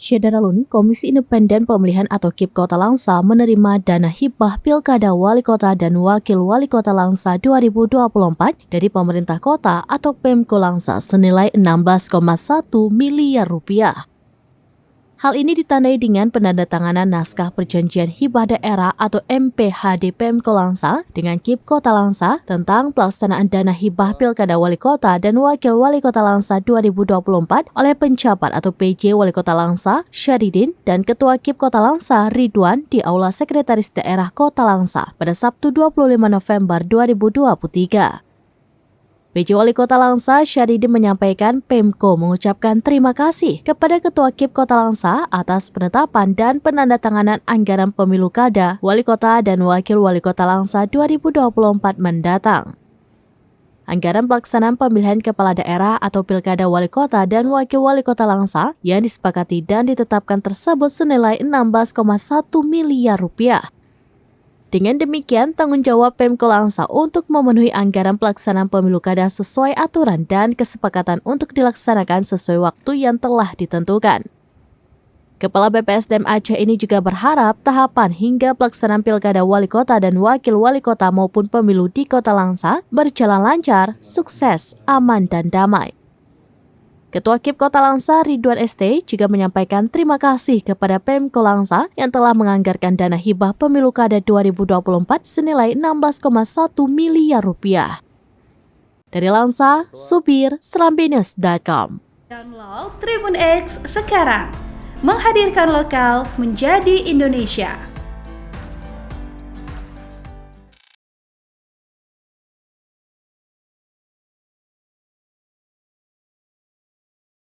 Syederalun, Komisi Independen Pemilihan atau KIP Kota Langsa menerima dana hibah Pilkada Wali Kota dan Wakil Wali Kota Langsa 2024 dari pemerintah kota atau Pemko Langsa senilai 16,1 miliar rupiah. Hal ini ditandai dengan penandatanganan naskah perjanjian hibah daerah atau MPHD Pemko Langsa dengan KIP Kota Langsa tentang pelaksanaan dana hibah Pilkada Wali Kota dan Wakil Wali Kota Langsa 2024 oleh penjabat atau PJ Wali Kota Langsa, Syahridin, dan Ketua KIP Kota Langsa, Ridwan, di Aula Sekretaris Daerah Kota Langsa pada Sabtu 25 November 2023. PJ Wali Kota Langsa, Syahridin, menyampaikan Pemko mengucapkan terima kasih kepada Ketua KIP Kota Langsa atas penetapan dan penandatanganan anggaran pemilu kada Wali Kota dan Wakil Wali Kota Langsa 2024 mendatang. Anggaran pelaksanaan pemilihan kepala daerah atau Pilkada Wali Kota dan Wakil Wali Kota Langsa yang disepakati dan ditetapkan tersebut senilai 16,1 miliar rupiah. Dengan demikian, tanggung jawab Pemko Langsa untuk memenuhi anggaran pelaksanaan pemilu kada sesuai aturan dan kesepakatan untuk dilaksanakan sesuai waktu yang telah ditentukan. Kepala BPSDM Aceh ini juga berharap tahapan hingga pelaksanaan Pilkada Wali Kota dan Wakil Wali Kota maupun pemilu di Kota Langsa berjalan lancar, sukses, aman, dan damai. Ketua KIP Kota Langsa, Ridwan ST, juga menyampaikan terima kasih kepada Pemko Langsa yang telah menganggarkan dana hibah pemilu kada 2024 senilai 16,1 miliar rupiah. Dari Langsa, Subir, serambinews.com. Download Tribun X sekarang, menghadirkan lokal menjadi Indonesia.